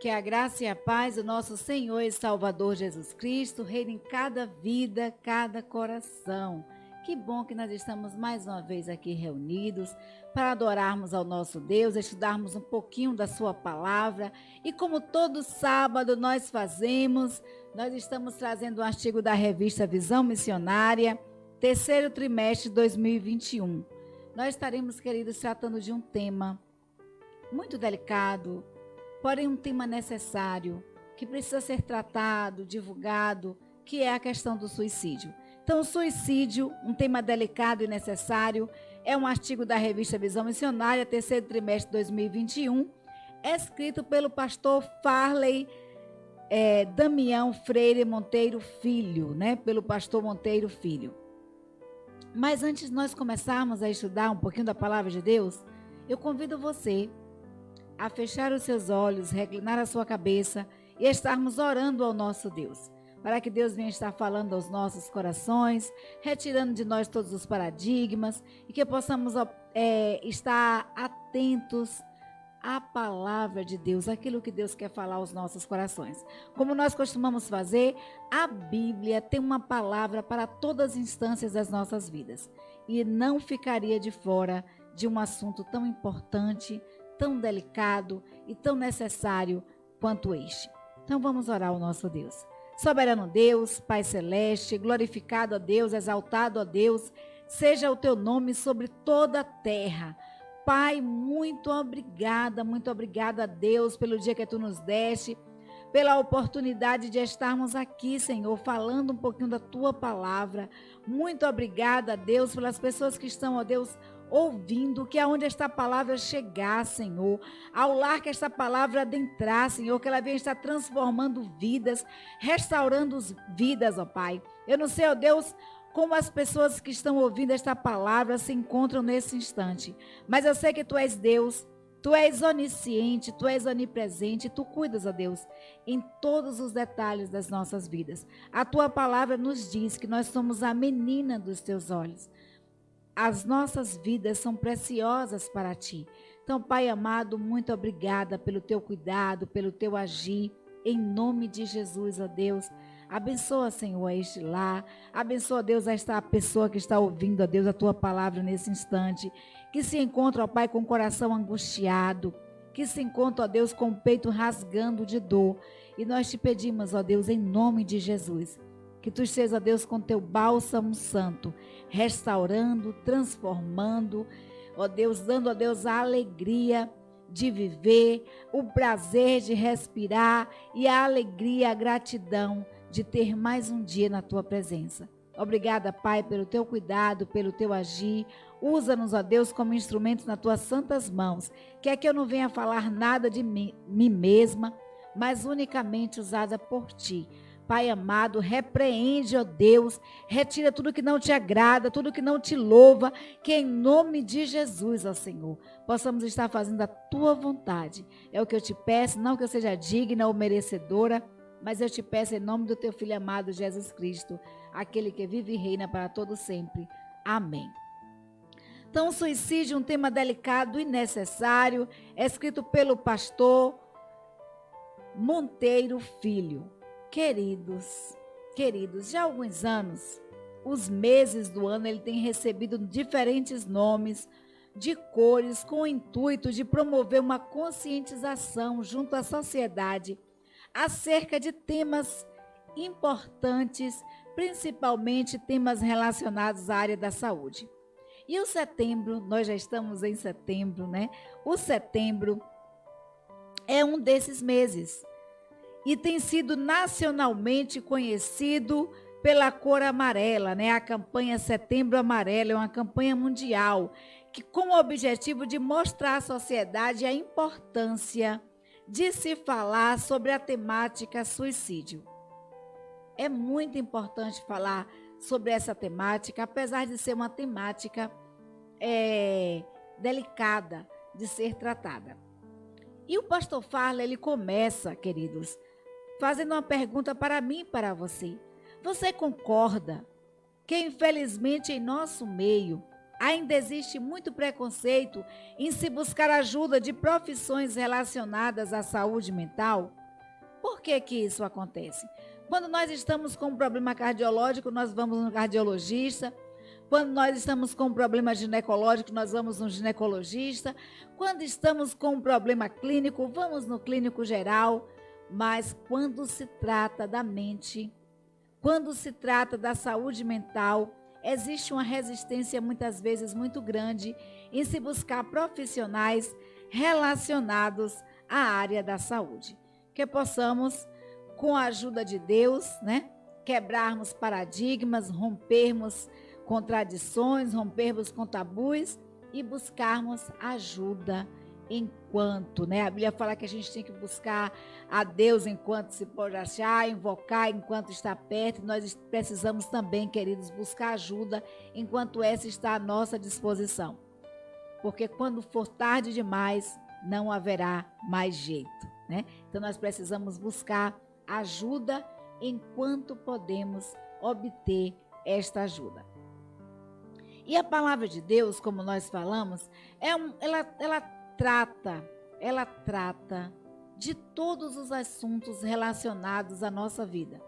Que a graça e a paz do nosso Senhor e Salvador Jesus Cristo reine em cada vida, cada coração. Que bom que nós estamos mais uma vez aqui reunidos para adorarmos ao nosso Deus, estudarmos um pouquinho da sua palavra. E como todo sábado nós fazemos, nós estamos trazendo um artigo da revista Visão Missionária, terceiro trimestre de 2021. Nós estaremos, queridos, tratando de um tema muito delicado, porém um tema necessário, que precisa ser tratado, divulgado, que é a questão do suicídio. Então, o suicídio, um tema delicado e necessário, é um artigo da revista Visão Missionária, terceiro trimestre de 2021, escrito pelo pastor Farley Damião Freire Monteiro Filho, pelo pastor Monteiro Filho. Mas antes de nós começarmos a estudar um pouquinho da palavra de Deus, eu convido você a fechar os seus olhos, reclinar a sua cabeça e estarmos orando ao nosso Deus, para que Deus venha estar falando aos nossos corações, retirando de nós todos os paradigmas e que possamos estar atentos à palavra de Deus, aquilo que Deus quer falar aos nossos corações. Como nós costumamos fazer, a Bíblia tem uma palavra para todas as instâncias das nossas vidas e não ficaria de fora de um assunto tão importante, tão delicado e tão necessário quanto este. Então vamos orar ao nosso Deus. Soberano Deus, Pai Celeste, glorificado a Deus, exaltado a Deus, seja o teu nome sobre toda a terra. Pai, muito obrigada a Deus pelo dia que tu nos deste, pela oportunidade de estarmos aqui, Senhor, falando um pouquinho da tua palavra. Muito obrigada a Deus pelas pessoas que estão, ó Deus, ouvindo, que aonde esta palavra chegar, Senhor, ao lar que esta palavra adentrar, Senhor, que ela venha estar transformando vidas, restaurando vidas, ó Pai. Eu não sei, ó Deus, como as pessoas que estão ouvindo esta palavra se encontram nesse instante, mas eu sei que tu és Deus, tu és onisciente, tu és onipresente, tu cuidas, ó Deus, em todos os detalhes das nossas vidas. A tua palavra nos diz que nós somos a menina dos teus olhos. As nossas vidas são preciosas para ti. Então, Pai amado, muito obrigada pelo teu cuidado, pelo teu agir, em nome de Jesus, ó Deus. Abençoa, Senhor, este lar. Abençoa, Deus, esta pessoa que está ouvindo, ó Deus, a tua palavra nesse instante. Que se encontra, ó Pai, com o coração angustiado. Que se encontra, ó Deus, com o peito rasgando de dor. E nós te pedimos, ó Deus, em nome de Jesus, que tu estejas, ó Deus, com teu bálsamo santo, restaurando, transformando, ó Deus, dando, ó Deus, a alegria de viver, o prazer de respirar e a alegria, a gratidão de ter mais um dia na tua presença. Obrigada, Pai, pelo teu cuidado, pelo teu agir. Usa-nos, ó Deus, como instrumentos nas tuas santas mãos. Quer que eu não venha falar nada de mim mesma, mas unicamente usada por ti. Pai amado, repreende, ó Deus, retira tudo que não te agrada, tudo que não te louva, que em nome de Jesus, ó Senhor, possamos estar fazendo a tua vontade. É o que eu te peço, não que eu seja digna ou merecedora, mas eu te peço em nome do teu Filho amado Jesus Cristo, aquele que vive e reina para todo sempre. Amém. Então, o suicídio é um tema delicado e necessário, é escrito pelo pastor Monteiro Filho. Queridos, já há alguns anos, os meses do ano, ele tem recebido diferentes nomes, de cores, com o intuito de promover uma conscientização junto à sociedade acerca de temas importantes, principalmente temas relacionados à área da saúde. E o setembro, nós já estamos em setembro, O setembro é um desses meses. E tem sido nacionalmente conhecido pela cor amarela, A campanha Setembro Amarelo é uma campanha mundial que com o objetivo de mostrar à sociedade a importância de se falar sobre a temática suicídio. É muito importante falar sobre essa temática, apesar de ser uma temática delicada de ser tratada. E o pastor Farley, ele começa, queridos, fazendo uma pergunta para mim e para você. Você concorda que, infelizmente, em nosso meio, ainda existe muito preconceito em se buscar ajuda de profissões relacionadas à saúde mental. Por que que isso acontece? Quando nós estamos com um problema cardiológico, nós vamos no cardiologista. Quando nós estamos com um problema ginecológico, nós vamos no ginecologista. Quando estamos com um problema clínico, vamos no clínico geral. Mas quando se trata da mente, quando se trata da saúde mental, existe uma resistência muitas vezes muito grande em se buscar profissionais relacionados à área da saúde. Que possamos, com a ajuda de Deus, né, quebrarmos paradigmas, rompermos contradições, rompermos com tabus e buscarmos ajuda enquanto, né? A Bíblia fala que a gente tem que buscar a Deus enquanto se pode achar, invocar enquanto está perto. Nós precisamos também, queridos, buscar ajuda enquanto essa está à nossa disposição. Porque quando for tarde demais, não haverá mais jeito, né? Então nós precisamos buscar ajuda enquanto podemos obter esta ajuda. E a palavra de Deus, como nós falamos, ela trata de todos os assuntos relacionados à nossa vida.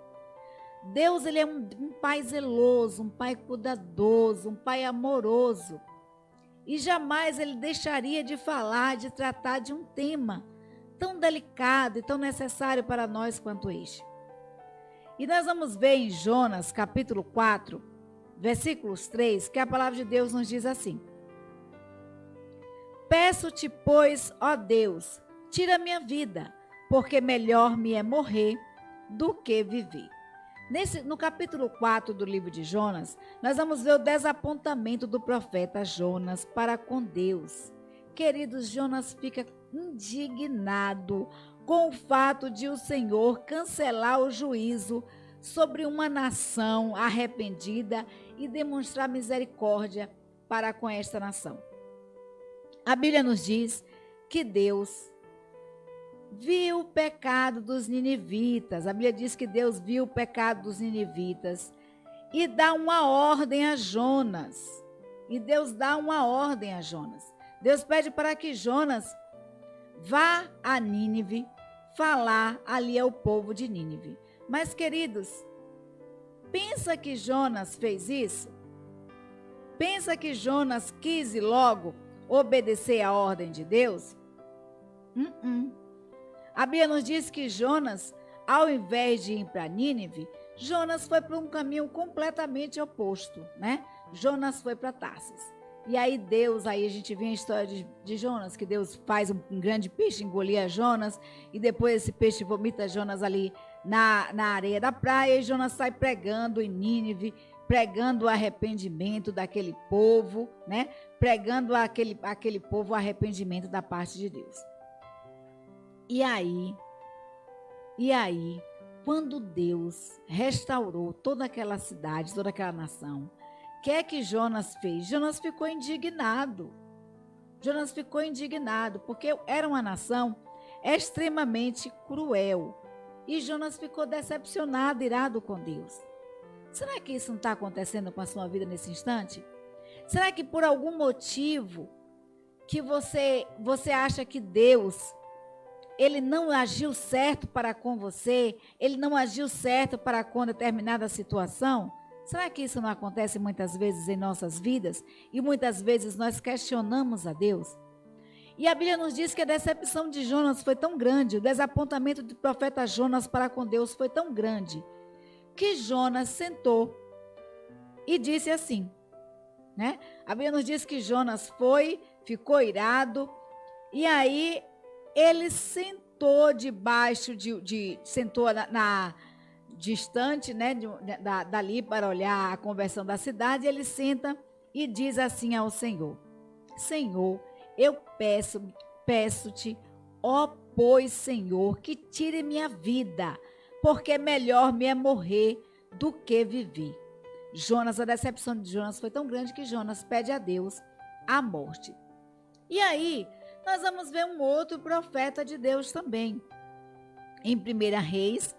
Deus, ele é um pai zeloso, um pai cuidadoso, um pai amoroso. E jamais ele deixaria de falar, de tratar de um tema tão delicado e tão necessário para nós quanto este. E nós vamos ver em Jonas, capítulo 4, versículos 3, que a palavra de Deus nos diz assim: Peço-te, pois, ó Deus, tira minha vida, porque melhor me é morrer do que viver. No capítulo 4 do livro de Jonas, nós vamos ver o desapontamento do profeta Jonas para com Deus. Queridos, Jonas fica indignado com o fato de o Senhor cancelar o juízo sobre uma nação arrependida e demonstrar misericórdia para com esta nação. A Bíblia nos diz que Deus viu o pecado dos ninivitas. A Bíblia diz que Deus viu o pecado dos ninivitas e dá uma ordem a Jonas. E Deus dá uma ordem a Jonas. Deus pede para que Jonas vá a Nínive falar ali ao povo de Nínive. Mas, queridos, pensa que Jonas fez isso? Pensa que Jonas quis ir logo obedecer à ordem de Deus? A Bíblia nos diz que Jonas, ao invés de ir para Nínive, Jonas foi para um caminho completamente oposto, né? Jonas foi para Tarsis. E aí Deus, aí a gente vê a história de Jonas, que Deus faz um grande peixe engolir a Jonas, e depois esse peixe vomita Jonas ali na areia da praia, e Jonas sai pregando em Nínive, pregando o arrependimento daquele povo, né? Pregando aquele povo o arrependimento da parte de Deus. E aí, quando Deus restaurou toda aquela cidade, toda aquela nação, o que é que Jonas fez? Jonas ficou indignado. Jonas ficou indignado, porque era uma nação extremamente cruel. E Jonas ficou decepcionado, irado com Deus. Será que isso não está acontecendo com a sua vida nesse instante? Será que por algum motivo que você acha que Deus, ele não agiu certo para com você, ele não agiu certo para com determinada situação? Será que isso não acontece muitas vezes em nossas vidas? E muitas vezes nós questionamos a Deus? E a Bíblia nos diz que a decepção de Jonas foi tão grande, o desapontamento do profeta Jonas para com Deus foi tão grande, que Jonas sentou e disse assim, né? A Bíblia nos diz que Jonas ficou irado, e aí ele sentou debaixo sentou na distante, né, dali para olhar a conversão da cidade. Ele senta e diz assim ao Senhor: Senhor, eu peço-te, ó pois, Senhor, que tire minha vida, porque melhor me é morrer do que viver. Jonas, a decepção de Jonas foi tão grande que Jonas pede a Deus a morte. E aí, nós vamos ver um outro profeta de Deus também. Em 1 Reis,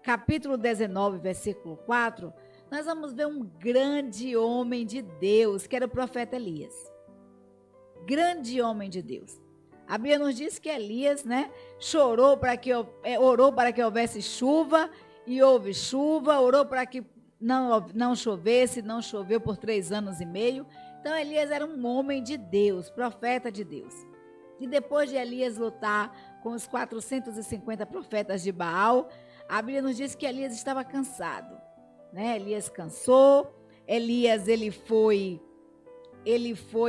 capítulo 19, versículo 4, nós vamos ver um grande homem de Deus, que era o profeta Elias. Grande homem de Deus. A Bíblia nos diz que Elias, né, orou para que houvesse chuva, e houve chuva, orou para que não chovesse, não choveu por 3 anos e meio. Então Elias era um homem de Deus, profeta de Deus. E depois de Elias lutar com os 450 profetas de Baal, a Bíblia nos diz que Elias estava cansado, né? Elias cansou. Elias ele foi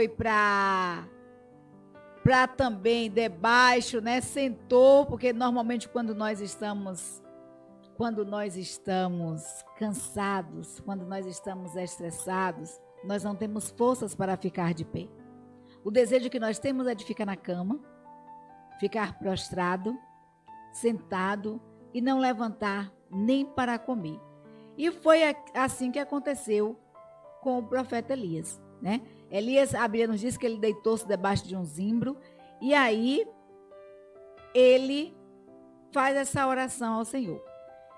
para também debaixo, né? Sentou, porque normalmente quando nós estamos cansados, quando nós estamos estressados, nós não temos forças para ficar de pé. O desejo que nós temos é de ficar na cama, ficar prostrado, sentado e não levantar nem para comer. E foi assim que aconteceu com o profeta Elias, né? Elias, a Bíblia nos diz que ele deitou-se debaixo de um zimbro, e aí ele faz essa oração ao Senhor.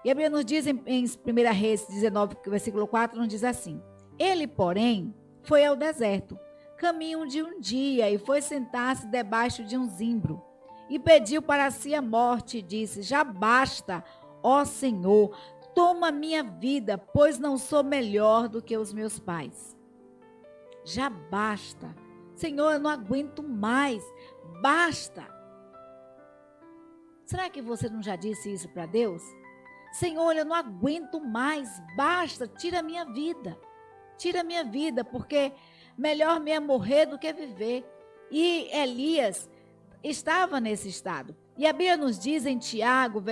E a Bíblia nos diz em 1 Reis 19, versículo 4, nos diz assim: ele, porém, foi ao deserto, caminho de um dia, e foi sentar-se debaixo de um zimbro, e pediu para si a morte, e disse: já basta, ó Senhor, toma minha vida, pois não sou melhor do que os meus pais. Já basta. Senhor, eu não aguento mais. Basta. Será que você não já disse isso para Deus? Senhor, eu não aguento mais. Basta, tira a minha vida. Tira a minha vida, porque melhor me é morrer do que viver. E Elias estava nesse estado. E a Bíblia nos diz em Tiago,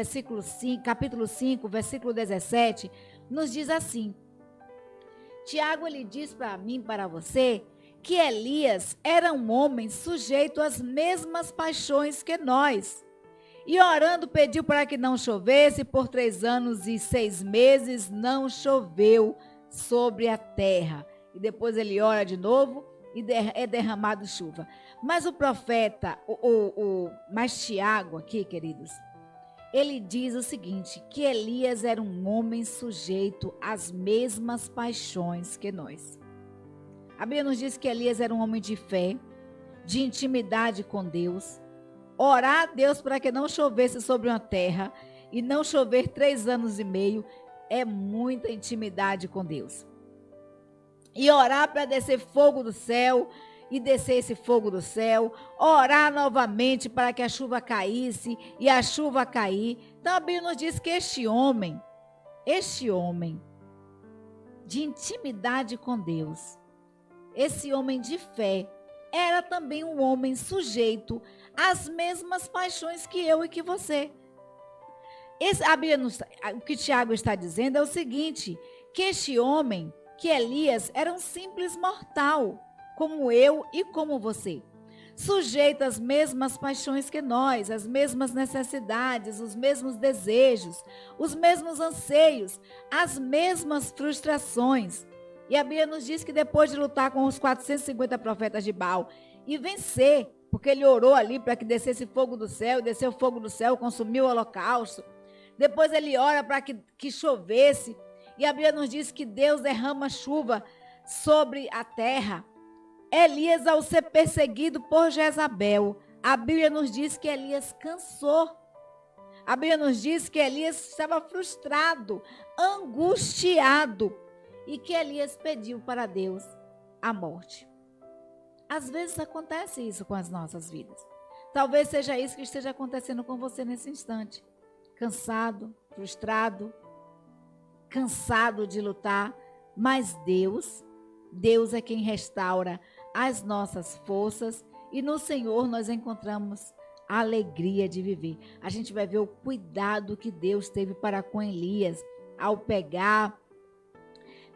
capítulo 5, versículo 17, nos diz assim: Tiago, ele diz para mim, para você, que Elias era um homem sujeito às mesmas paixões que nós. E orando pediu para que não chovesse, por 3 anos e 6 meses não choveu sobre a terra. E depois ele ora de novo e é derramado chuva. Mas o profeta, mas Tiago aqui, queridos, ele diz o seguinte, que Elias era um homem sujeito às mesmas paixões que nós. A Bíblia nos diz que Elias era um homem de fé, de intimidade com Deus, orar a Deus para que não chovesse sobre uma terra, e não chover 3 anos e meio, é muita intimidade com Deus. E orar para descer fogo do céu, e descer esse fogo do céu, orar novamente para que a chuva caísse, e a chuva cair. Então a Bíblia nos diz que este homem de intimidade com Deus, esse homem de fé, era também um homem sujeito às mesmas paixões que eu e que você. O que Tiago está dizendo é o seguinte, que este homem, que Elias, era um simples mortal, como eu e como você, sujeito às mesmas paixões que nós, as mesmas necessidades, os mesmos desejos, os mesmos anseios, as mesmas frustrações. E a Bíblia nos diz que depois de lutar com os 450 profetas de Baal e vencer, porque ele orou ali para que descesse fogo do céu, e desceu fogo do céu, consumiu o holocausto. Depois ele ora para que chovesse, e a Bíblia nos diz que Deus derrama chuva sobre a terra. Elias, ao ser perseguido por Jezabel, a Bíblia nos diz que Elias cansou. A Bíblia nos diz que Elias estava frustrado, angustiado, e que Elias pediu para Deus a morte. Às vezes acontece isso com as nossas vidas. Talvez seja isso que esteja acontecendo com você nesse instante. Cansado, frustrado, cansado de lutar, mas Deus é quem restaura as nossas forças, e no Senhor nós encontramos a alegria de viver. A gente vai ver o cuidado que Deus teve para com Elias, ao pegar,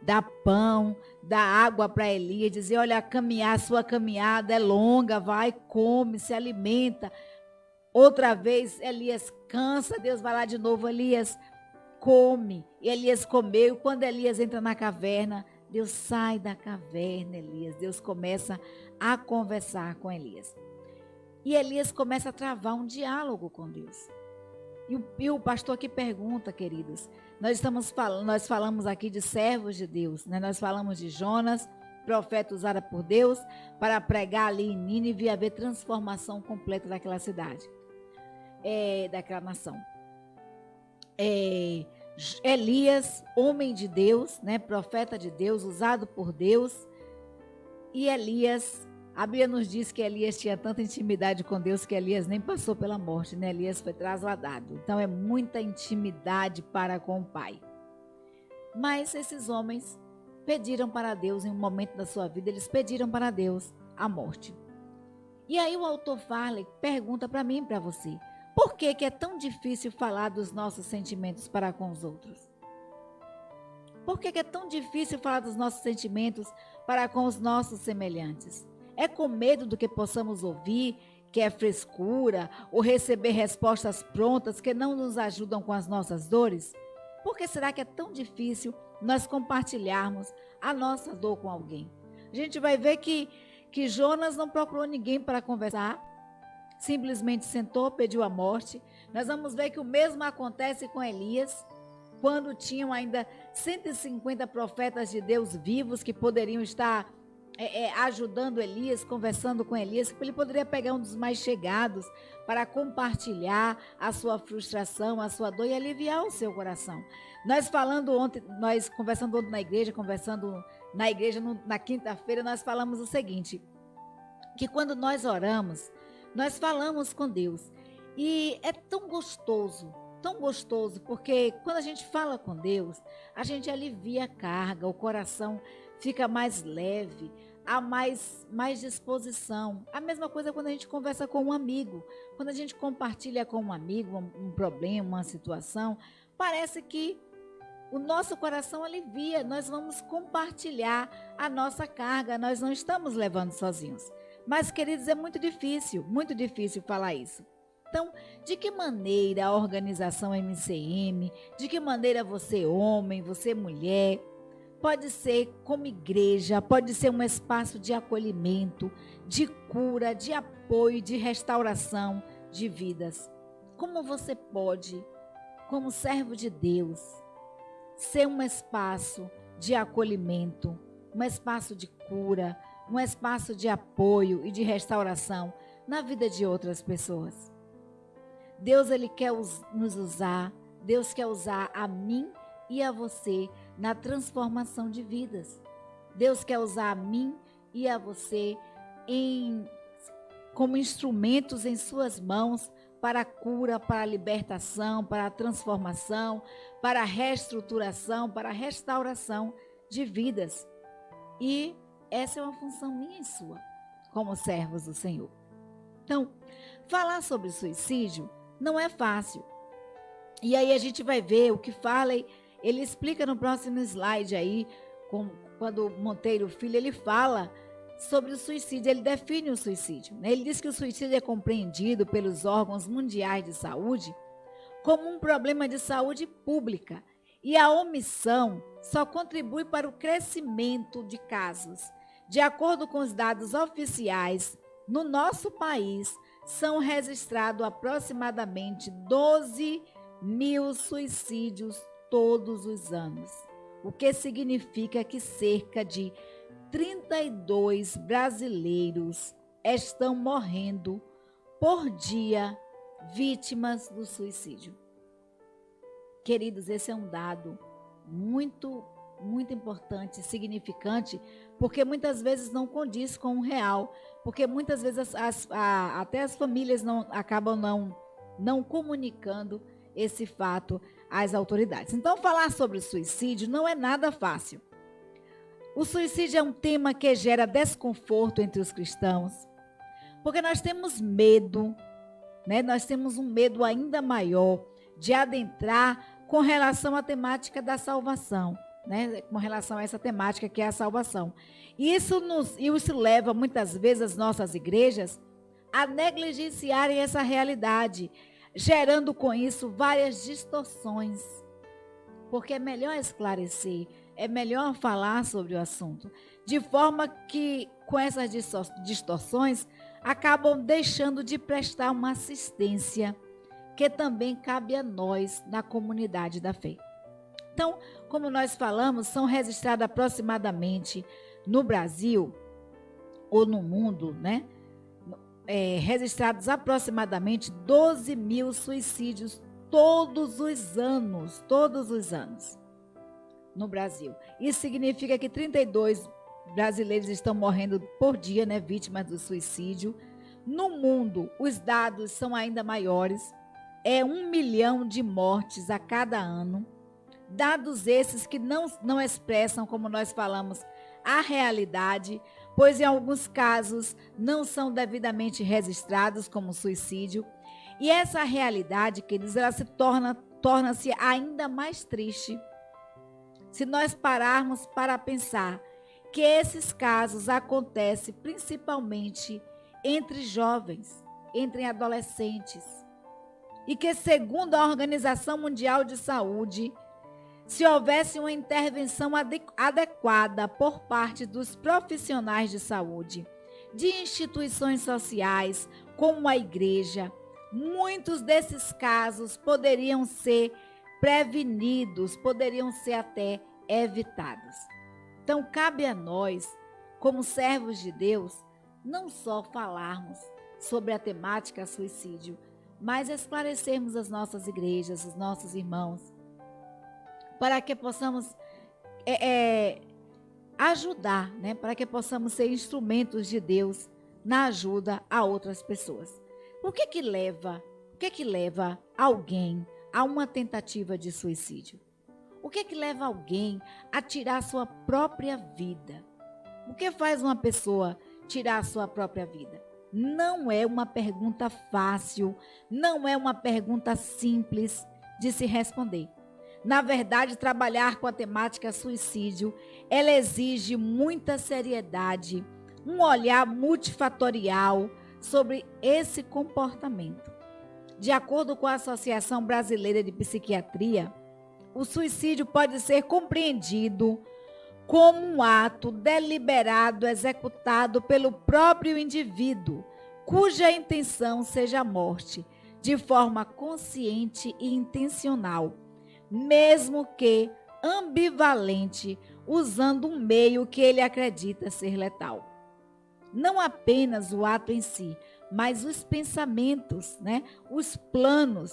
dar pão, dar água para Elias, dizer: olha, a sua caminhada é longa, vai, come, se alimenta. Outra vez Elias cansa, Deus vai lá de novo, Elias come. E Elias comeu, e quando Elias entra na caverna, Deus sai da caverna, Elias. Deus começa a conversar com Elias. E Elias começa a travar um diálogo com Deus. E o pastor aqui pergunta, queridos, nós falamos aqui de servos de Deus, né? Nós falamos de Jonas, profeta usado por Deus para pregar ali em Nínive e haver transformação completa daquela cidade, daquela nação. Elias, homem de Deus, né? Profeta de Deus, usado por Deus. E Elias, a Bíblia nos diz que Elias tinha tanta intimidade com Deus que Elias nem passou pela morte, né? Elias foi trasladado. Então é muita intimidade para com o Pai. Mas esses homens pediram para Deus, em um momento da sua vida, eles pediram para Deus a morte. E aí o autor Farley pergunta para mim e para você, por que é tão difícil falar dos nossos sentimentos para com os outros? Por que é tão difícil falar dos nossos sentimentos para com os nossos semelhantes? É com medo do que possamos ouvir, que é frescura, ou receber respostas prontas que não nos ajudam com as nossas dores? Por que será que é tão difícil nós compartilharmos a nossa dor com alguém? A gente vai ver que Jonas não procurou ninguém para conversar, simplesmente sentou, pediu a morte. Nós vamos ver que o mesmo acontece com Elias, quando tinham ainda 150 profetas de Deus vivos que poderiam estar ajudando Elias, conversando com Elias, ele poderia pegar um dos mais chegados para compartilhar a sua frustração, a sua dor e aliviar o seu coração. Nós conversando ontem na igreja na quinta-feira, nós falamos o seguinte, que quando nós oramos, nós falamos com Deus e é tão gostoso, porque quando a gente fala com Deus, a gente alivia a carga, o coração fica mais leve, há mais disposição. A mesma coisa quando a gente conversa com um amigo, quando a gente compartilha com um amigo um problema, uma situação, parece que o nosso coração alivia, nós vamos compartilhar a nossa carga, nós não estamos levando sozinhos. Mas, queridos, é muito difícil falar isso. Então, de que maneira a organização MCM, de que maneira você homem, você mulher, pode ser como igreja, pode ser um espaço de acolhimento, de cura, de apoio, de restauração de vidas. Como você pode, como servo de Deus, ser um espaço de acolhimento, um espaço de cura, um espaço de apoio e de restauração na vida de outras pessoas? Deus, Ele quer nos usar, Deus quer usar a mim e a você na transformação de vidas. Deus quer usar a mim e a você como instrumentos em suas mãos para a cura, para a libertação, para a transformação, para a reestruturação, para a restauração de vidas. E essa é uma função minha e sua, como servos do Senhor. Então, falar sobre suicídio não é fácil. E aí a gente vai ver o que fala, ele explica no próximo slide aí, quando Monteiro Filho, ele fala sobre o suicídio, ele define o suicídio, né? Ele diz que o suicídio é compreendido pelos órgãos mundiais de saúde como um problema de saúde pública e a omissão só contribui para o crescimento de casos. De acordo com os dados oficiais, no nosso país são registrados aproximadamente 12 mil suicídios todos os anos, o que significa que cerca de 32 brasileiros estão morrendo por dia vítimas do suicídio. Queridos, esse é um dado muito importante, significante, porque muitas vezes não condiz com o real, porque muitas vezes até as famílias acabam não comunicando esse fato às autoridades. Então, falar sobre o suicídio não é nada fácil. O suicídio é um tema que gera desconforto entre os cristãos, porque nós temos medo, né? Nós temos um medo ainda maior de adentrar com relação à temática da salvação, né? Com relação a essa temática que é a salvação. E isso leva muitas vezes as nossas igrejas a negligenciarem essa realidade, gerando com isso várias distorções. Porque é melhor esclarecer, é melhor falar sobre o assunto, de forma que com essas distorções acabam deixando de prestar uma assistência que também cabe a nós na comunidade da fé. Então, como nós falamos, são registrados aproximadamente no Brasil ou no mundo, né? Registrados aproximadamente 12 mil suicídios todos os anos no Brasil. Isso significa que 32 brasileiros estão morrendo por dia, né, vítimas do suicídio. No mundo, os dados são ainda maiores. É 1 milhão de mortes a cada ano. Dados esses que não expressam, como nós falamos, a realidade, pois em alguns casos não são devidamente registrados como suicídio. E essa realidade, queridos, ela torna-se ainda mais triste se nós pararmos para pensar que esses casos acontecem principalmente entre jovens, entre adolescentes. E que, segundo a Organização Mundial de Saúde, se houvesse uma intervenção adequada por parte dos profissionais de saúde, de instituições sociais, como a igreja, muitos desses casos poderiam ser prevenidos, poderiam ser até evitados. Então, cabe a nós, como servos de Deus, não só falarmos sobre a temática suicídio, mas esclarecermos as nossas igrejas, os nossos irmãos, para que possamos ajudar, né? Para que possamos ser instrumentos de Deus na ajuda a outras pessoas. O que que leva alguém a uma tentativa de suicídio? O que que leva alguém a tirar a sua própria vida? O que faz uma pessoa tirar a sua própria vida? Não é uma pergunta fácil, não é uma pergunta simples de se responder. Na verdade, trabalhar com a temática suicídio, ela exige muita seriedade, um olhar multifatorial sobre esse comportamento. De acordo com a Associação Brasileira de Psiquiatria, o suicídio pode ser compreendido como um ato deliberado executado pelo próprio indivíduo, cuja intenção seja a morte, de forma consciente e intencional, mesmo que ambivalente, usando um meio que ele acredita ser letal. Não apenas o ato em si, mas os pensamentos, né? Os planos,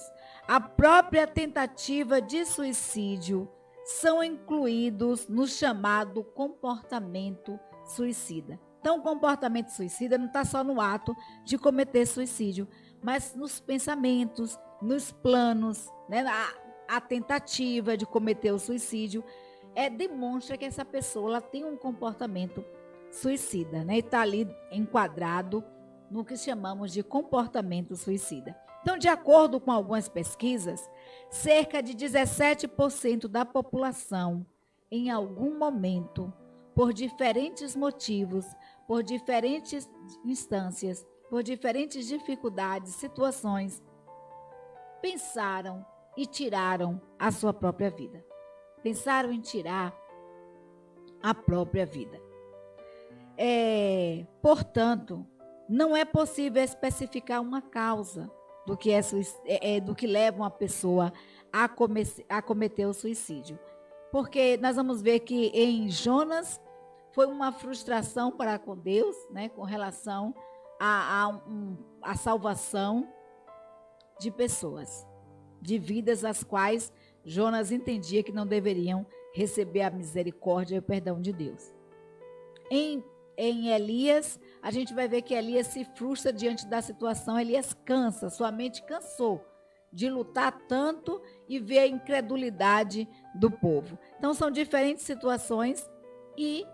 a própria tentativa de suicídio são incluídos no chamado comportamento suicida. Então, o comportamento suicida não está só no ato de cometer suicídio, mas nos pensamentos, nos planos, né? A tentativa de cometer o suicídio demonstra que essa pessoa ela tem um comportamento suicida, né? E está ali enquadrado no que chamamos de comportamento suicida. Então, de acordo com algumas pesquisas, cerca de 17% da população, em algum momento, por diferentes motivos, por diferentes instâncias, por diferentes dificuldades, situações, pensaram e tiraram a sua própria vida. Pensaram em tirar a própria vida. Portanto, não é possível especificar uma causa do que leva uma pessoa a cometer o suicídio. Porque nós vamos ver que em Jonas foi uma frustração para com Deus, né, com relação à salvação de pessoas, de vidas as quais Jonas entendia que não deveriam receber a misericórdia e o perdão de Deus. Em Elias, a gente vai ver que Elias se frustra diante da situação, Elias cansa, sua mente cansou de lutar tanto e ver a incredulidade do povo. Então, são diferentes situações e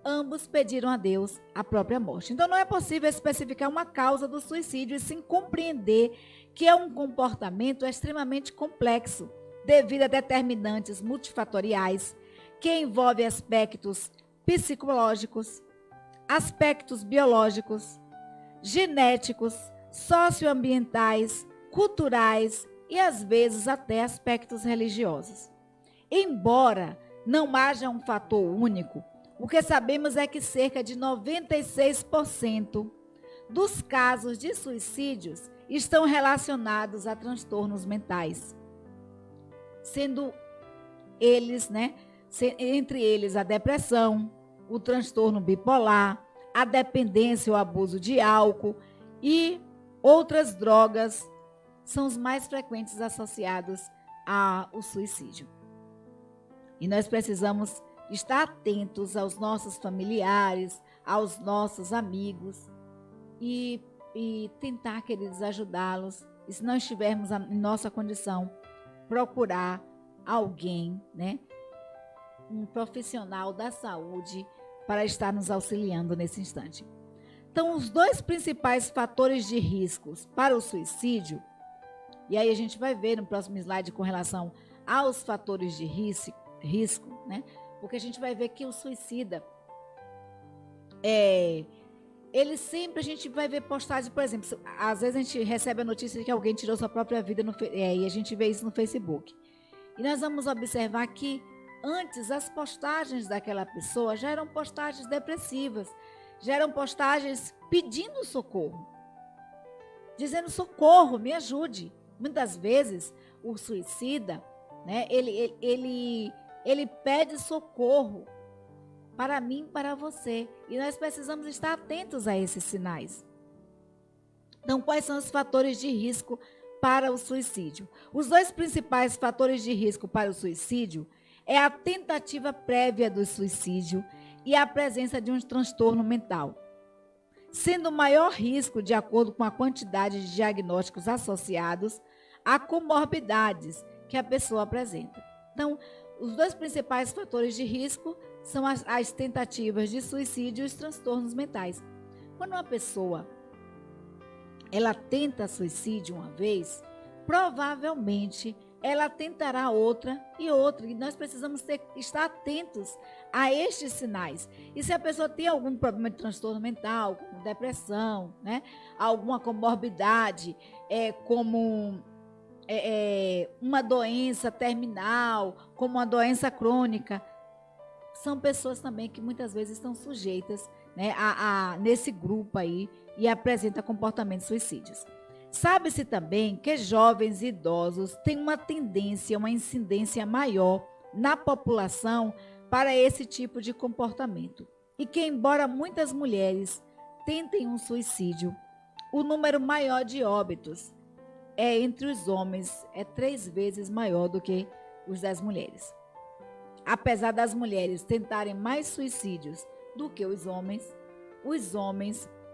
ambos pediram a Deus a própria morte. Então, não é possível especificar uma causa do suicídio e sim compreender que é um comportamento extremamente complexo, devido a determinantes multifatoriais, que envolvem aspectos psicológicos, aspectos biológicos, genéticos, socioambientais, culturais e, às vezes, até aspectos religiosos. Embora não haja um fator único, o que sabemos é que cerca de 96% dos casos de suicídios, estão relacionados a transtornos mentais, sendo eles, entre eles a depressão, o transtorno bipolar, a dependência ou abuso de álcool e outras drogas são os mais frequentes associados ao suicídio. E nós precisamos estar atentos aos nossos familiares, aos nossos amigos e tentar, queridos, ajudá-los. E se não estivermos em nossa condição, procurar alguém, um profissional da saúde para estar nos auxiliando nesse instante. Então, os dois principais fatores de riscos para o suicídio, e aí a gente vai ver no próximo slide com relação aos fatores de risco, porque a gente vai ver que o suicida, ele sempre, a gente vai ver postagens, por exemplo, às vezes a gente recebe a notícia de que alguém tirou sua própria vida, e a gente vê isso no Facebook. E nós vamos observar que antes as postagens daquela pessoa já eram postagens depressivas, já eram postagens pedindo socorro, dizendo socorro, me ajude. Muitas vezes o suicida, ele pede socorro para mim, para você. E nós precisamos estar atentos a esses sinais. Então, quais são os fatores de risco para o suicídio? Os dois principais fatores de risco para o suicídio é a tentativa prévia do suicídio e a presença de um transtorno mental, sendo o maior risco de acordo com a quantidade de diagnósticos associados a comorbidades que a pessoa apresenta. Então, os dois principais fatores de risco são as tentativas de suicídio e os transtornos mentais. Quando uma pessoa ela tenta suicídio uma vez, provavelmente ela tentará outra, e nós precisamos estar atentos a estes sinais. E se a pessoa tem algum problema de transtorno mental, como depressão, alguma comorbidade, como uma doença terminal, como uma doença crônica, são pessoas também que muitas vezes estão sujeitas nesse grupo aí e apresentam comportamentos suicídios. Sabe-se também que jovens e idosos têm uma tendência, uma incidência maior na população para esse tipo de comportamento. E que, embora muitas mulheres tentem um suicídio, o número maior de óbitos entre os homens é 3 vezes maior do que os das mulheres. Apesar das mulheres tentarem mais suicídios do que os homens,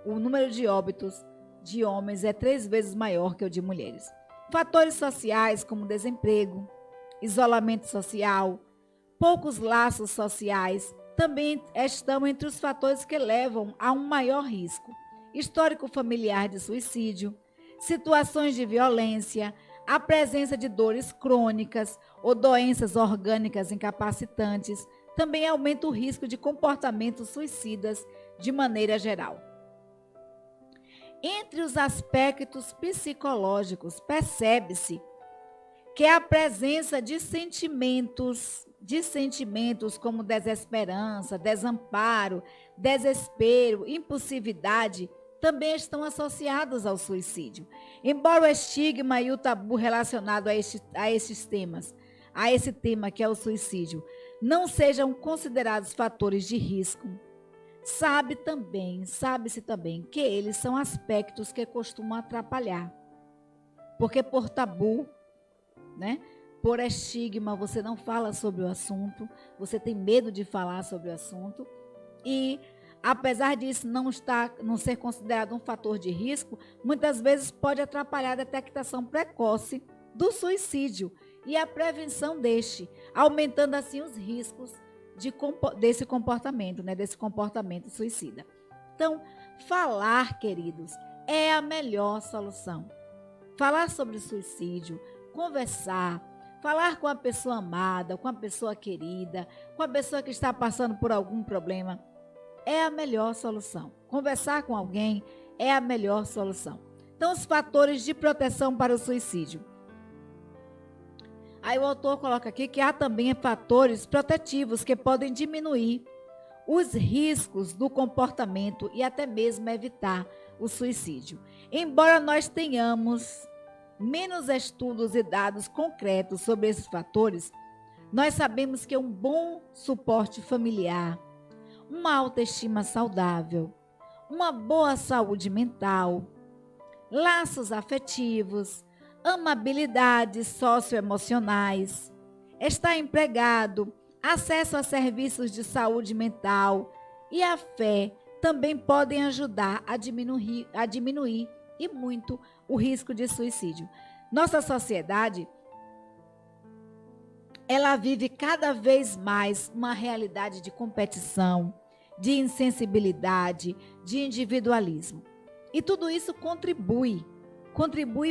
o número de óbitos de homens é 3 vezes maior que o de mulheres. Fatores sociais como desemprego, isolamento social, poucos laços sociais também estão entre os fatores que levam a um maior risco. Histórico familiar de suicídio, situações de violência, a presença de dores crônicas ou doenças orgânicas incapacitantes também aumenta o risco de comportamentos suicidas de maneira geral. Entre os aspectos psicológicos, percebe-se que a presença de sentimentos como desesperança, desamparo, desespero, impulsividade, também estão associados ao suicídio. Embora o estigma e o tabu relacionado a esses temas, a esse tema que é o suicídio, não sejam considerados fatores de risco, sabe-se também que eles são aspectos que costumam atrapalhar. Porque por tabu, por estigma, você não fala sobre o assunto, você tem medo de falar sobre o assunto e, apesar disso não ser considerado um fator de risco, muitas vezes pode atrapalhar a detectação precoce do suicídio e a prevenção deste, aumentando assim os riscos desse comportamento, desse comportamento suicida. Então, falar, queridos, é a melhor solução. Falar sobre o suicídio, conversar, falar com a pessoa amada, com a pessoa querida, com a pessoa que está passando por algum problema, é a melhor solução. Conversar com alguém é a melhor solução. Então, os fatores de proteção para o suicídio. Aí o autor coloca aqui que há também fatores protetivos que podem diminuir os riscos do comportamento e até mesmo evitar o suicídio. Embora nós tenhamos menos estudos e dados concretos sobre esses fatores, nós sabemos que um bom suporte familiar, uma autoestima saudável, uma boa saúde mental, laços afetivos, amabilidades socioemocionais, estar empregado, acesso a serviços de saúde mental e a fé também podem ajudar a diminuir e muito o risco de suicídio. Nossa sociedade, ela vive cada vez mais uma realidade de competição, de insensibilidade, de individualismo. E tudo isso contribui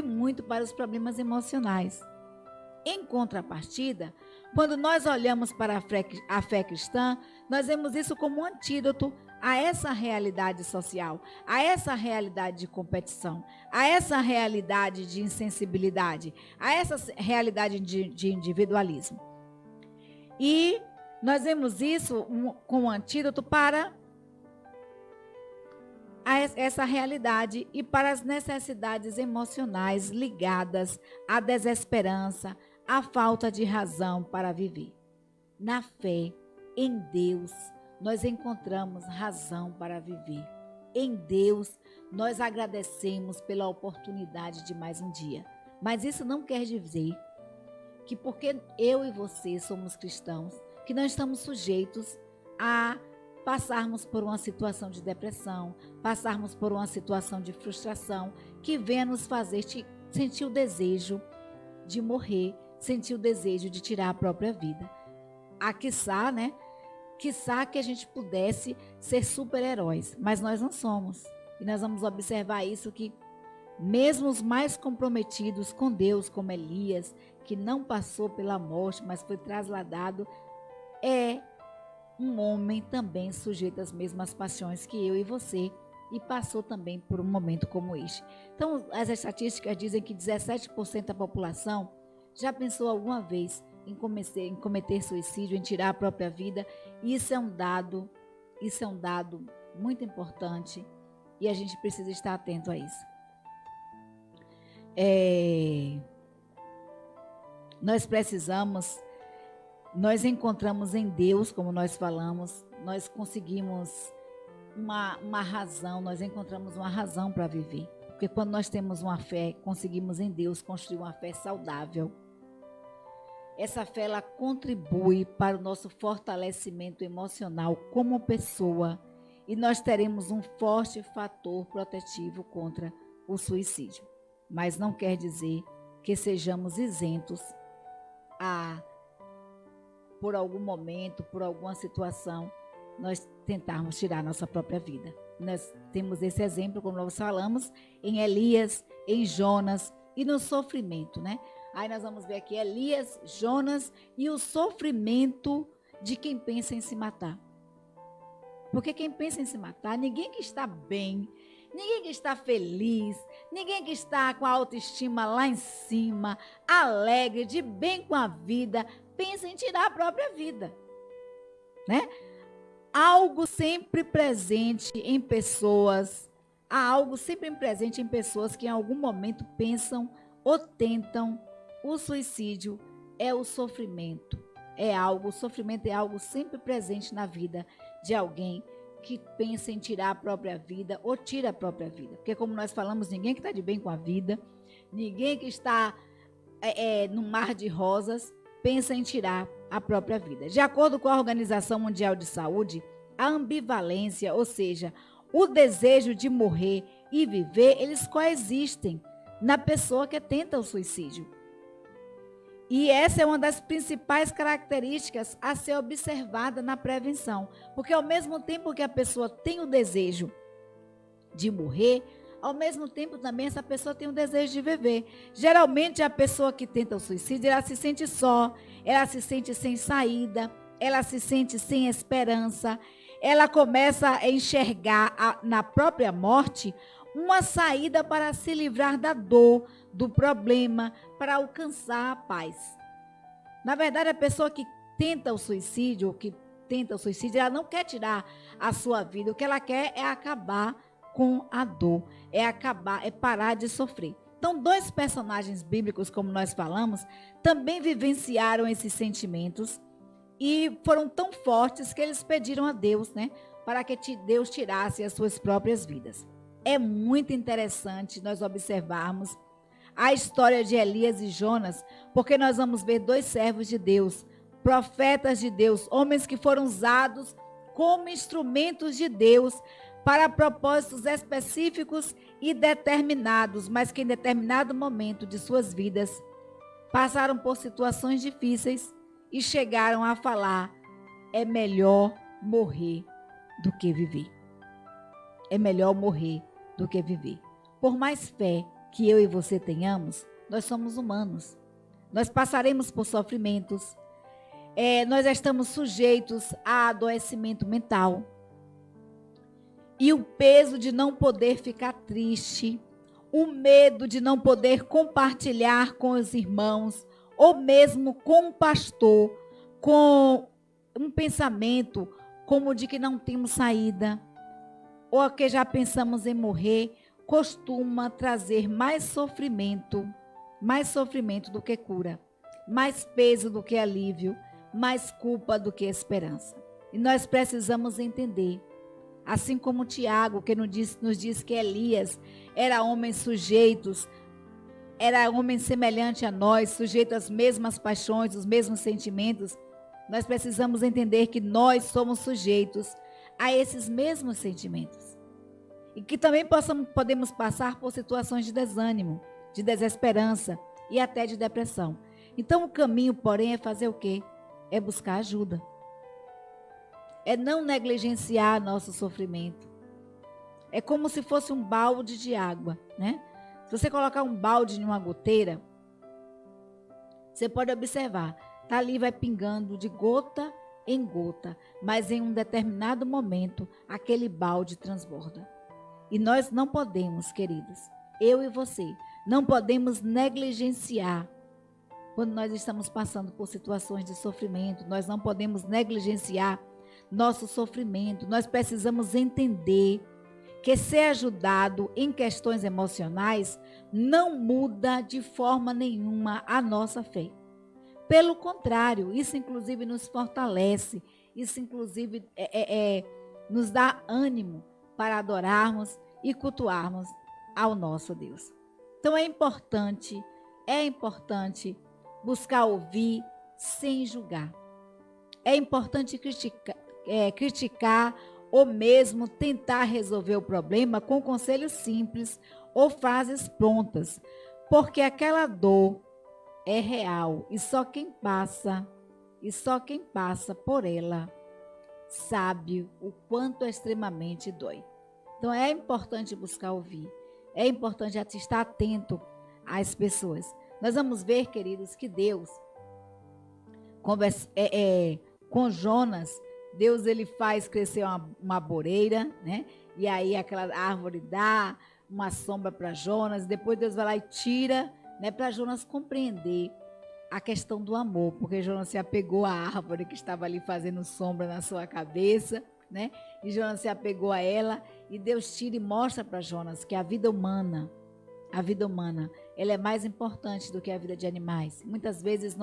muito para os problemas emocionais. Em contrapartida, quando nós olhamos para a fé cristã, nós vemos isso como um antídoto a essa realidade social, a essa realidade de competição, a essa realidade de insensibilidade, a essa realidade de individualismo. E nós vemos isso como um antídoto para essa realidade e para as necessidades emocionais ligadas à desesperança, à falta de razão para viver. Na fé, em Deus, nós encontramos razão para viver. Em Deus, nós agradecemos pela oportunidade de mais um dia. Mas isso não quer dizer que porque eu e você somos cristãos, que não estamos sujeitos a passarmos por uma situação de depressão, passarmos por uma situação de frustração, que venha nos fazer sentir o desejo de morrer, sentir o desejo de tirar a própria vida. Quiçá, né? Quiçá que a gente pudesse ser super-heróis, mas nós não somos. E nós vamos observar isso, que mesmo os mais comprometidos com Deus, como Elias, que não passou pela morte, mas foi trasladado, é um homem também sujeito às mesmas paixões que eu e você, e passou também por um momento como este. Então, as estatísticas dizem que 17% da população já pensou alguma vez em cometer suicídio, em tirar a própria vida. Isso é um dado muito importante e a gente precisa estar atento a isso. Nós encontramos em Deus, como nós falamos, nós conseguimos uma razão, nós encontramos uma razão para viver. Porque quando nós temos uma fé, conseguimos em Deus construir uma fé saudável. Essa fé, ela contribui para o nosso fortalecimento emocional como pessoa e nós teremos um forte fator protetivo contra o suicídio. Mas não quer dizer que sejamos isentos por algum momento, por alguma situação, nós tentarmos tirar nossa própria vida. Nós temos esse exemplo, como nós falamos, em Elias, em Jonas e no sofrimento, né? Aí nós vamos ver aqui Elias, Jonas e o sofrimento de quem pensa em se matar. Porque quem pensa em se matar, ninguém que está bem, ninguém que está feliz, ninguém que está com a autoestima lá em cima, alegre, de bem com a vida, pensa em tirar a própria vida, né? Algo sempre presente em pessoas, há algo sempre presente em pessoas que em algum momento pensam ou tentam o suicídio, é o sofrimento. O sofrimento é algo sempre presente na vida de alguém que pensa em tirar a própria vida ou tira a própria vida. Porque como nós falamos, ninguém que está de bem com a vida, ninguém que está no mar de rosas, pensa em tirar a própria vida. De acordo com a Organização Mundial de Saúde, a ambivalência, ou seja, o desejo de morrer e viver, eles coexistem na pessoa que tenta o suicídio. E essa é uma das principais características a ser observada na prevenção. Porque ao mesmo tempo que a pessoa tem o desejo de morrer, ao mesmo tempo também essa pessoa tem o desejo de viver. Geralmente a pessoa que tenta o suicídio, ela se sente só, ela se sente sem saída, ela se sente sem esperança, ela começa a enxergar na própria morte uma saída para se livrar da dor, do problema, para alcançar a paz. Na verdade, a pessoa que tenta o suicídio, ela não quer tirar a sua vida, o que ela quer é acabar com a dor, é parar de sofrer. Então, dois personagens bíblicos, como nós falamos, também vivenciaram esses sentimentos e foram tão fortes que eles pediram a Deus, né, para que Deus tirasse as suas próprias vidas. É muito interessante nós observarmos a história de Elias e Jonas, porque nós vamos ver dois servos de Deus, profetas de Deus, homens que foram usados como instrumentos de Deus para propósitos específicos e determinados, mas que em determinado momento de suas vidas passaram por situações difíceis e chegaram a falar: é melhor morrer do que viver. É melhor morrer do que viver. Por mais fé que eu e você tenhamos, nós somos humanos. Nós passaremos por sofrimentos. Nós estamos sujeitos a adoecimento mental. E o peso de não poder ficar triste, o medo de não poder compartilhar com os irmãos, ou mesmo com um pastor, com um pensamento como de que não temos saída, ou que já pensamos em morrer, costuma trazer mais sofrimento do que cura, mais peso do que alívio, mais culpa do que esperança. E nós precisamos entender, assim como Tiago, que nos diz que Elias era homem era homem semelhante a nós, sujeito às mesmas paixões, os mesmos sentimentos, nós precisamos entender que nós somos sujeitos a esses mesmos sentimentos. E que também podemos passar por situações de desânimo, de desesperança e até de depressão. Então o caminho, porém, é fazer o quê? É buscar ajuda. É não negligenciar nosso sofrimento. É como se fosse um balde de água, né? Se você colocar um balde em uma goteira, você pode observar, tá ali, vai pingando de gota em gota, mas em um determinado momento, aquele balde transborda. E nós não podemos, queridos, eu e você, não podemos negligenciar quando nós estamos passando por situações de sofrimento. Nós não podemos negligenciar nosso sofrimento. Nós precisamos entender que ser ajudado em questões emocionais não muda de forma nenhuma a nossa fé. Pelo contrário, isso inclusive nos fortalece, isso inclusive nos dá ânimo para adorarmos e cultuarmos ao nosso Deus. Então é importante buscar ouvir sem julgar. É importante criticar ou mesmo tentar resolver o problema com conselhos simples ou frases prontas, porque aquela dor é real e só quem passa por ela sabe o quanto extremamente dói. Então é importante buscar ouvir, é importante estar atento às pessoas. Nós vamos ver, queridos, que Deus, com Jonas, Deus ele faz crescer uma aboreira, né? E aí aquela árvore dá uma sombra para Jonas, depois Deus vai lá e tira, né, para Jonas compreender a questão do amor, porque Jonas se apegou à árvore que estava ali fazendo sombra na sua cabeça, né? E Jonas se apegou a ela, e Deus tira e mostra para Jonas que a vida humana, ela é mais importante do que a vida de animais. Muitas vezes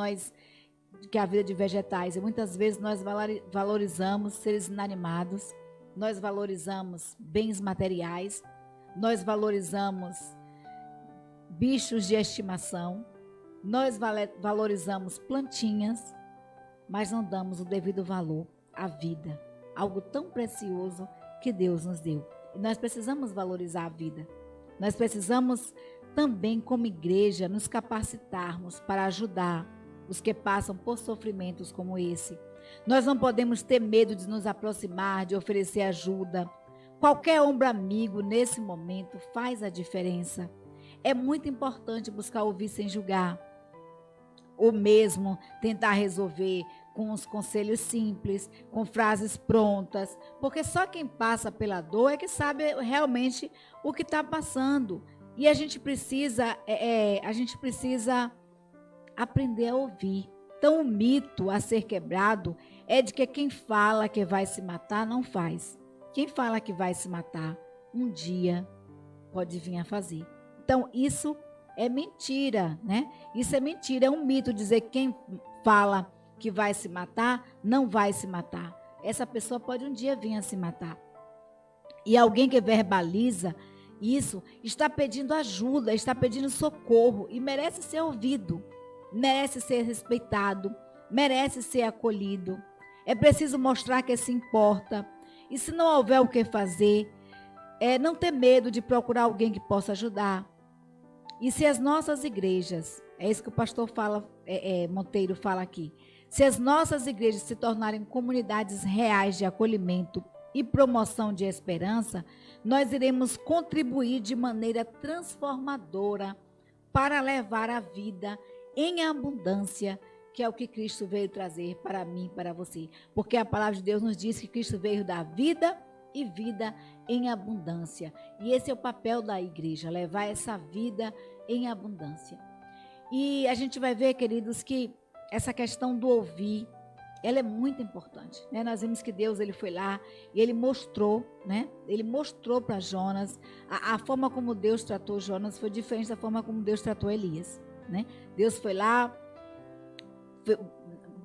que a vida de vegetais, e muitas vezes nós valorizamos seres inanimados, nós valorizamos bens materiais, nós valorizamos bichos de estimação, nós valorizamos plantinhas, mas não damos o devido valor à vida, algo tão precioso que Deus nos deu. E nós precisamos valorizar a vida. Nós precisamos também, como igreja, nos capacitarmos para ajudar os que passam por sofrimentos como esse. Nós não podemos ter medo de nos aproximar, de oferecer ajuda. Qualquer ombro amigo nesse momento faz a diferença. É muito importante buscar ouvir sem julgar, ou mesmo tentar resolver com os conselhos simples, com frases prontas, porque só quem passa pela dor é que sabe realmente o que está passando. E a gente precisa aprender a ouvir. Então, o mito a ser quebrado é de que quem fala que vai se matar não faz. Quem fala que vai se matar um dia pode vir a fazer. Então, isso é mentira, né? Isso é mentira, é um mito dizer que quem fala que vai se matar, não vai se matar. Essa pessoa pode um dia vir a se matar. E alguém que verbaliza isso está pedindo ajuda, está pedindo socorro e merece ser ouvido, merece ser respeitado, merece ser acolhido. É preciso mostrar que se importa. E se não houver o que fazer, não ter medo de procurar alguém que possa ajudar. E se as nossas igrejas, é isso que o pastor Monteiro fala aqui, se as nossas igrejas se tornarem comunidades reais de acolhimento e promoção de esperança, nós iremos contribuir de maneira transformadora para levar a vida em abundância, que é o que Cristo veio trazer para mim e para você. Porque a palavra de Deus nos diz que Cristo veio dar vida e vida em abundância. E esse é o papel da igreja, levar essa vida em abundância. E a gente vai ver, queridos, que essa questão do ouvir, ela é muito importante, né? Nós vimos que Deus, ele foi lá e ele mostrou, né? Ele mostrou para Jonas, a forma como Deus tratou Jonas foi diferente da forma como Deus tratou Elias, né? Deus foi lá,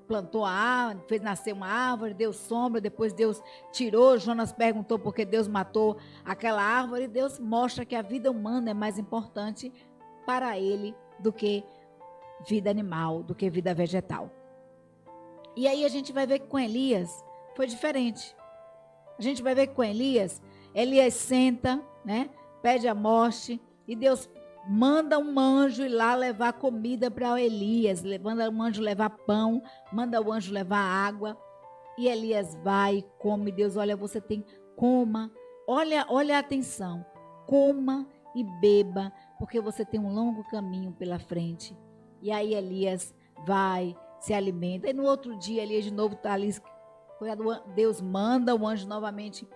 plantou a árvore, fez nascer uma árvore, deu sombra, depois Deus tirou, Jonas perguntou por que Deus matou aquela árvore, e Deus mostra que a vida humana é mais importante para ele do que vida animal, do que vida vegetal. E aí a gente vai ver que com Elias foi diferente. A gente vai ver que com Elias senta, né, pede a morte, e Deus manda um anjo ir lá levar comida para Elias, manda um anjo levar pão, manda o anjo levar água, e Elias vai e come. Deus, olha, você tem, coma, olha a atenção, coma e beba, porque você tem um longo caminho pela frente. E aí Elias vai, se alimenta, e no outro dia Elias de novo está ali, Deus manda o anjo novamente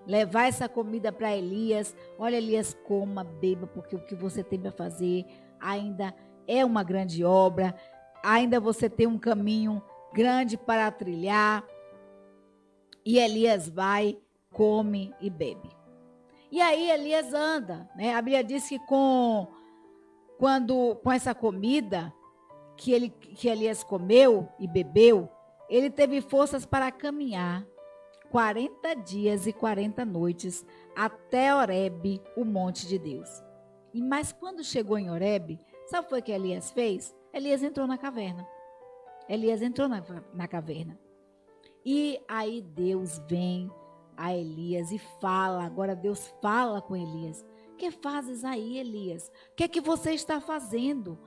levar essa comida para Elias. Olha, Elias, coma, beba, porque o que você tem para fazer ainda é uma grande obra, ainda você tem um caminho grande para trilhar. E Elias vai, come e bebe. E aí Elias anda, né? A Bíblia diz que com essa comida que Elias comeu e bebeu, ele teve forças para caminhar 40 dias e 40 noites até Horebe, o monte de Deus. Mas quando chegou em Horebe, sabe o que Elias fez? Elias entrou na caverna. Elias entrou na caverna. E aí Deus vem a Elias e fala, agora Deus fala com Elias. O que fazes aí, Elias? O que é que você está fazendo?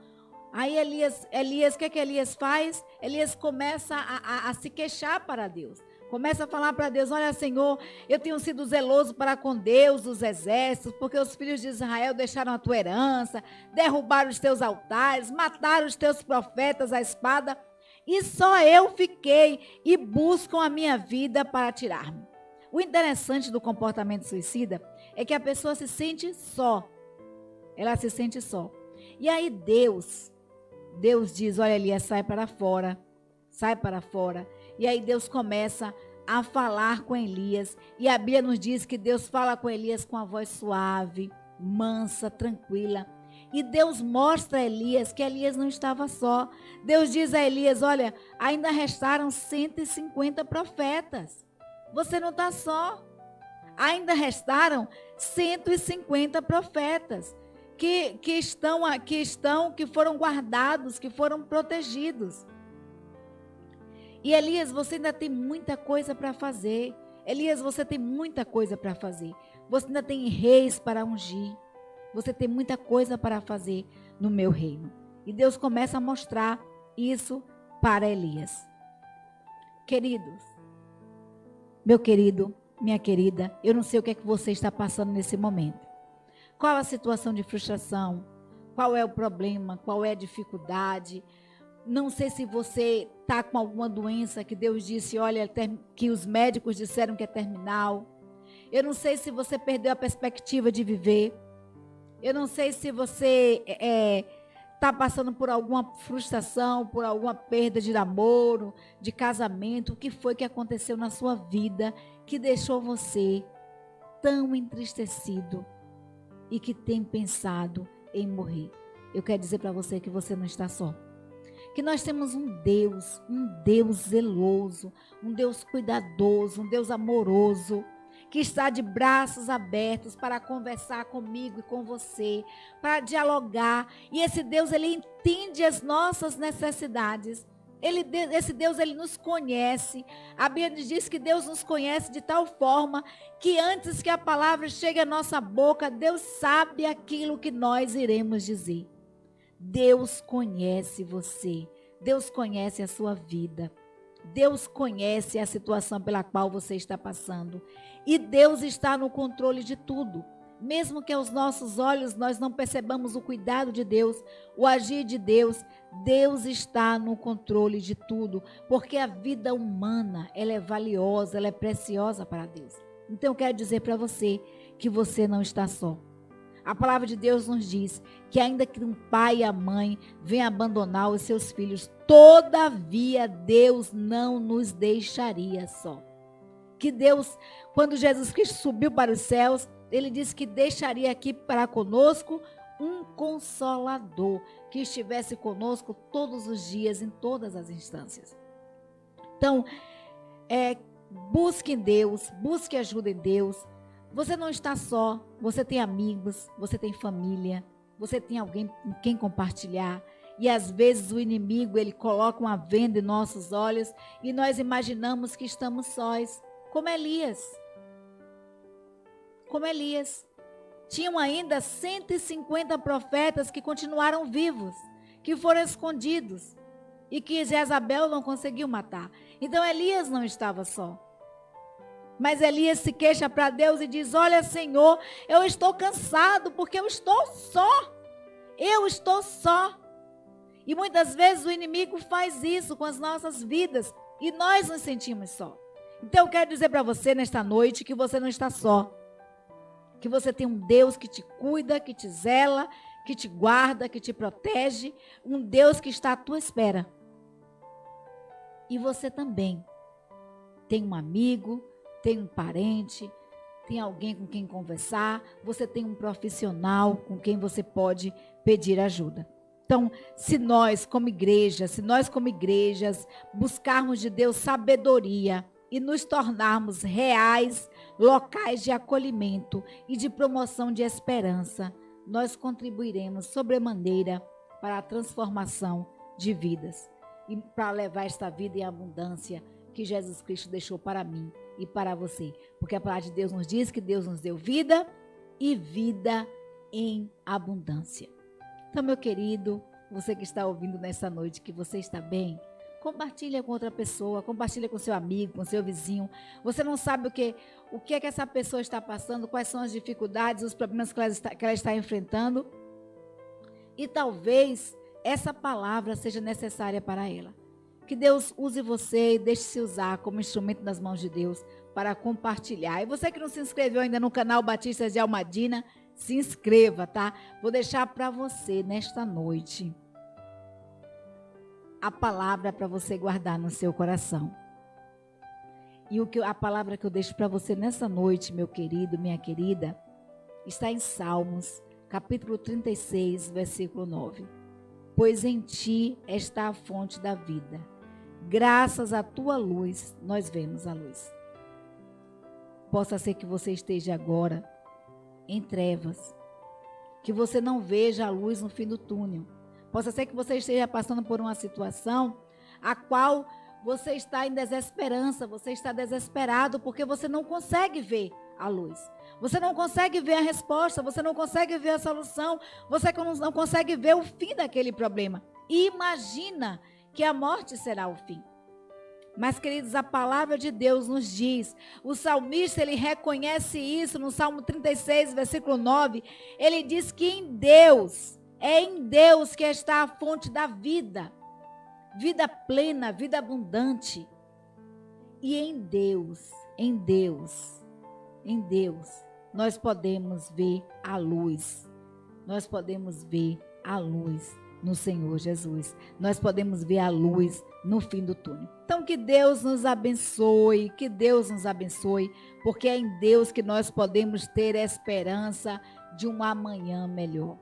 Aí Elias, o que é que Elias faz? Elias começa a se queixar para Deus. Começa a falar para Deus, olha, Senhor, eu tenho sido zeloso para com Deus dos exércitos, porque os filhos de Israel deixaram a tua herança, derrubaram os teus altares, mataram os teus profetas à espada, e só eu fiquei e buscam a minha vida para tirar-me. O interessante do comportamento suicida é que a pessoa se sente só. Ela se sente só. E aí Deus diz, olha, Elias, sai para fora. Sai para fora. E aí Deus começa a falar com Elias. E a Bíblia nos diz que Deus fala com Elias com a voz suave, mansa, tranquila. E Deus mostra a Elias que Elias não estava só. Deus diz a Elias, olha, ainda restaram 150 profetas. Você não está só. Ainda restaram 150 profetas que foram guardados, que foram protegidos. E Elias, você ainda tem muita coisa para fazer. Elias, você tem muita coisa para fazer. Você ainda tem reis para ungir. Você tem muita coisa para fazer no meu reino. E Deus começa a mostrar isso para Elias. Queridos, meu querido, minha querida, eu não sei o que é que você está passando nesse momento. Qual a situação de frustração? Qual é o problema? Qual é a dificuldade? Não sei se você está com alguma doença que Deus disse, olha, que os médicos disseram que é terminal. Eu não sei se você perdeu a perspectiva de viver. Eu não sei se você está passando por alguma frustração, por alguma perda de namoro, de casamento. O que foi que aconteceu na sua vida que deixou você tão entristecido e que tem pensado em morrer. Eu quero dizer para você que você não está só. Que nós temos um Deus zeloso, um Deus cuidadoso, um Deus amoroso, que está de braços abertos para conversar comigo e com você, para dialogar. E esse Deus, ele entende as nossas necessidades. Esse Deus, ele nos conhece. A Bíblia diz que Deus nos conhece de tal forma que antes que a palavra chegue à nossa boca, Deus sabe aquilo que nós iremos dizer. Deus conhece você. Deus conhece a sua vida. Deus conhece a situação pela qual você está passando. E Deus está no controle de tudo. Mesmo que aos nossos olhos nós não percebamos o cuidado de Deus, o agir de Deus, Deus está no controle de tudo. Porque a vida humana, ela é valiosa, ela é preciosa para Deus. Então eu quero dizer para você que você não está só. A palavra de Deus nos diz que ainda que um pai e a mãe venham abandonar os seus filhos, todavia Deus não nos deixaria só. Que Deus, quando Jesus Cristo subiu para os céus, ele disse que deixaria aqui para conosco um consolador, que estivesse conosco todos os dias, em todas as instâncias. Então, busque em Deus, busque ajuda em Deus. Você não está só, você tem amigos, você tem família, você tem alguém com quem compartilhar. E às vezes o inimigo, ele coloca uma venda em nossos olhos e nós imaginamos que estamos sós, como Elias. Como Elias. Tinham ainda 150 profetas que continuaram vivos, que foram escondidos e que Jezabel não conseguiu matar. Então Elias não estava só. Mas Elias se queixa para Deus e diz: olha, Senhor, eu estou cansado porque eu estou só. Eu estou só. E muitas vezes o inimigo faz isso com as nossas vidas e nós nos sentimos só. Então eu quero dizer para você nesta noite que você não está só. Que você tem um Deus que te cuida, que te zela, que te guarda, que te protege. Um Deus que está à tua espera. E você também tem um amigo, tem um parente, tem alguém com quem conversar, você tem um profissional com quem você pode pedir ajuda. Então, se nós como igrejas buscarmos de Deus sabedoria e nos tornarmos reais locais de acolhimento e de promoção de esperança, nós contribuiremos sobremaneira para a transformação de vidas e para levar esta vida em abundância que Jesus Cristo deixou para mim e para você. Porque a palavra de Deus nos diz que Deus nos deu vida e vida em abundância. Então, meu querido, você que está ouvindo nessa noite, que você está bem, compartilha com outra pessoa, compartilha com seu amigo, com seu vizinho. Você não sabe o que é que essa pessoa está passando, quais são as dificuldades, os problemas que ela está enfrentando. E talvez essa palavra seja necessária para ela. Que Deus use você e deixe-se usar como instrumento nas mãos de Deus para compartilhar. E você que não se inscreveu ainda no canal Batistas de Almadina, se inscreva, tá? Vou deixar para você nesta noite a palavra para você guardar no seu coração. E a palavra que eu deixo para você nessa noite, meu querido, minha querida, está em Salmos, capítulo 36, versículo 9. Pois em ti está a fonte da vida. Graças à tua luz, nós vemos a luz. Possa ser que você esteja agora em trevas, que você não veja a luz no fim do túnel. Possa ser que você esteja passando por uma situação a qual você está em desesperança, você está desesperado porque você não consegue ver a luz. Você não consegue ver a resposta, você não consegue ver a solução, você não consegue ver o fim daquele problema. E imagina que a morte será o fim. Mas, queridos, a palavra de Deus nos diz, o salmista, ele reconhece isso no Salmo 36, versículo 9, ele diz que é em Deus que está a fonte da vida, vida plena, vida abundante. E em Deus, nós podemos ver a luz, nós podemos ver a luz no Senhor Jesus. Nós podemos ver a luz no fim do túnel. Então, que Deus nos abençoe, porque é em Deus que nós podemos ter a esperança de um amanhã melhor.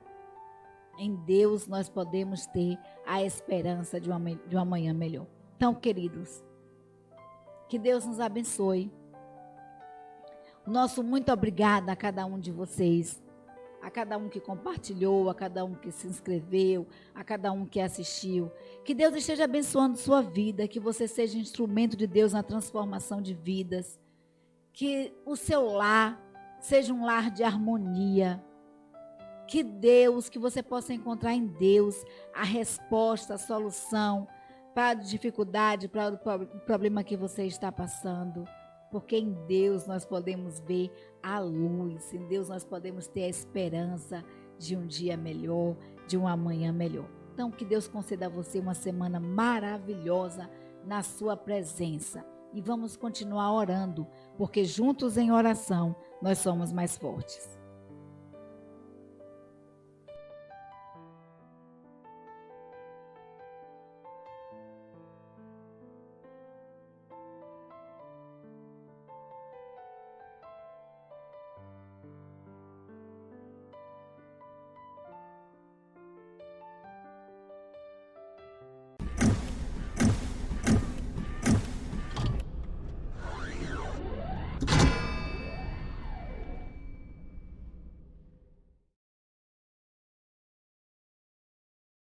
Em Deus nós podemos ter a esperança de um amanhã melhor. Então, queridos, que Deus nos abençoe. Nosso muito obrigada a cada um de vocês, a cada um que compartilhou, a cada um que se inscreveu, a cada um que assistiu. Que Deus esteja abençoando sua vida, que você seja instrumento de Deus na transformação de vidas. Que o seu lar seja um lar de harmonia. Que você possa encontrar em Deus a resposta, a solução para a dificuldade, para o problema que você está passando. Porque em Deus nós podemos ver a luz, em Deus nós podemos ter a esperança de um dia melhor, de um amanhã melhor. Então, que Deus conceda a você uma semana maravilhosa na sua presença. E vamos continuar orando, porque juntos em oração nós somos mais fortes.